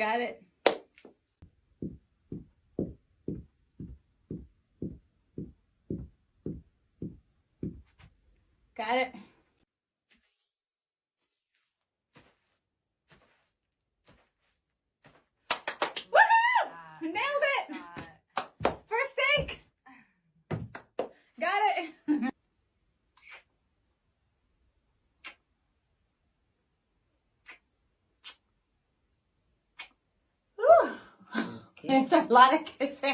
Got it. Got it. Woohoo! Nailed it! First take! Got it! It's a lot of kissing.